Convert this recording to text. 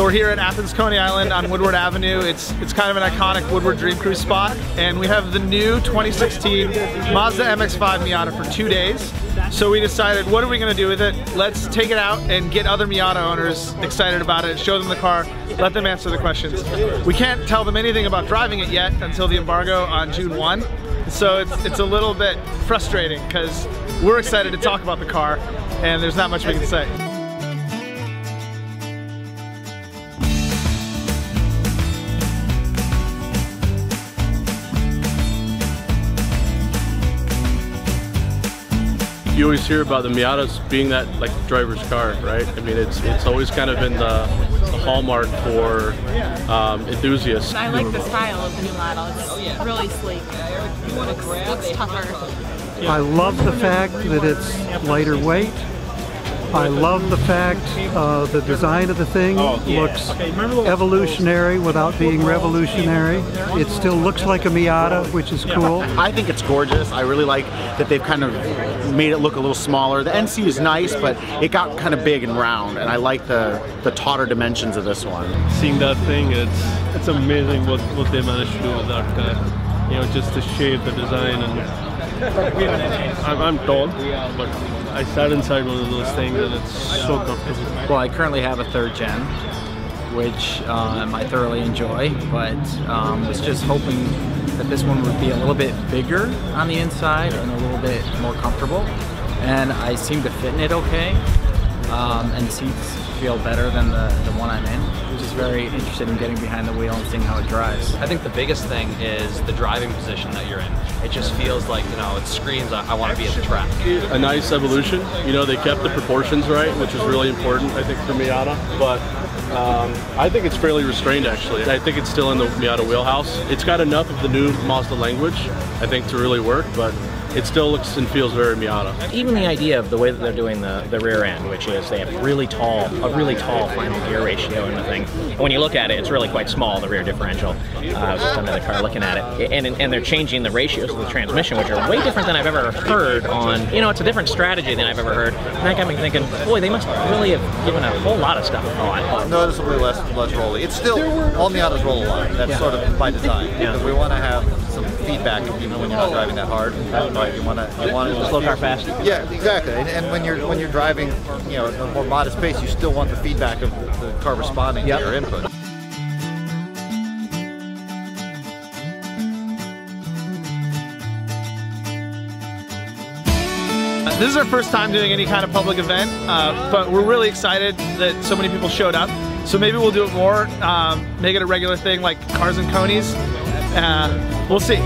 we're here at Athens Coney Island on Woodward Avenue. It's kind of an iconic Woodward Dream Cruise spot, and we have the new 2016 Mazda MX-5 Miata for 2 days. So we decided, what are we going to do with it? Let's take it out and get other Miata owners excited about it, show them the car, let them answer the questions. We can't tell them anything about driving it yet until the embargo on June 1. So it's a little bit frustrating because we're excited to talk about the car and there's not much we can say. You always hear about the Miatas being that like driver's car, right? I mean, it's always kind of been the hallmark for enthusiasts. I like the style of the new model. It's really sleek. It looks tougher. I love the fact that it's lighter weight. I love the fact the design of the thing looks evolutionary without being revolutionary. It still looks like a Miata, which is cool. I think it's gorgeous. I really like that they've kind of made it look a little smaller. The NC is nice, but it got kind of big and round, and I like the tauter dimensions of this one. Seeing that thing, it's amazing what they managed to do with that. You know, just the shape, the design, and I'm tall, but I sat inside one of those things and it's so comfortable. Well, I currently have a 3rd gen, which I thoroughly enjoy, but was just hoping that this one would be a little bit bigger on the inside and a little bit more comfortable. And I seem to fit in it okay, and the seats feel better than the one I'm in. I'm just very interested in getting behind the wheel and seeing how it drives. I think the biggest thing is the driving position that you're in. It just feels like, you know, it screams, I want to be at the track. A nice evolution. You know, they kept the proportions right, which is really important, I think, for Miata. But I think it's fairly restrained, actually. I think it's still in the Miata wheelhouse. It's got enough of the new Mazda language, I think, to really work, but it still looks and feels very Miata. Even the idea of the way that they're doing the rear end, which is they have a really tall final gear ratio in the thing. And when you look at it, it's really quite small, the rear differential. I was just under the car looking at it. And they're changing the ratios of the transmission, which are way different than I've ever heard on, you know, it's a different strategy than I've ever heard. And that got me thinking, boy, they must really have given a whole lot of stuff a thought. Noticeably less rolly. It's still, all Miatas roll a lot. That's sort of by design. Because we want to have some feedback even when you're not driving that hard. You want to slow car fast. Yeah, exactly. And when you're driving, you know, a more modest pace, you still want the feedback of the car responding to your input. This is our first time doing any kind of public event, but we're really excited that so many people showed up. So maybe we'll do it more, make it a regular thing like cars and Coneys. We'll see.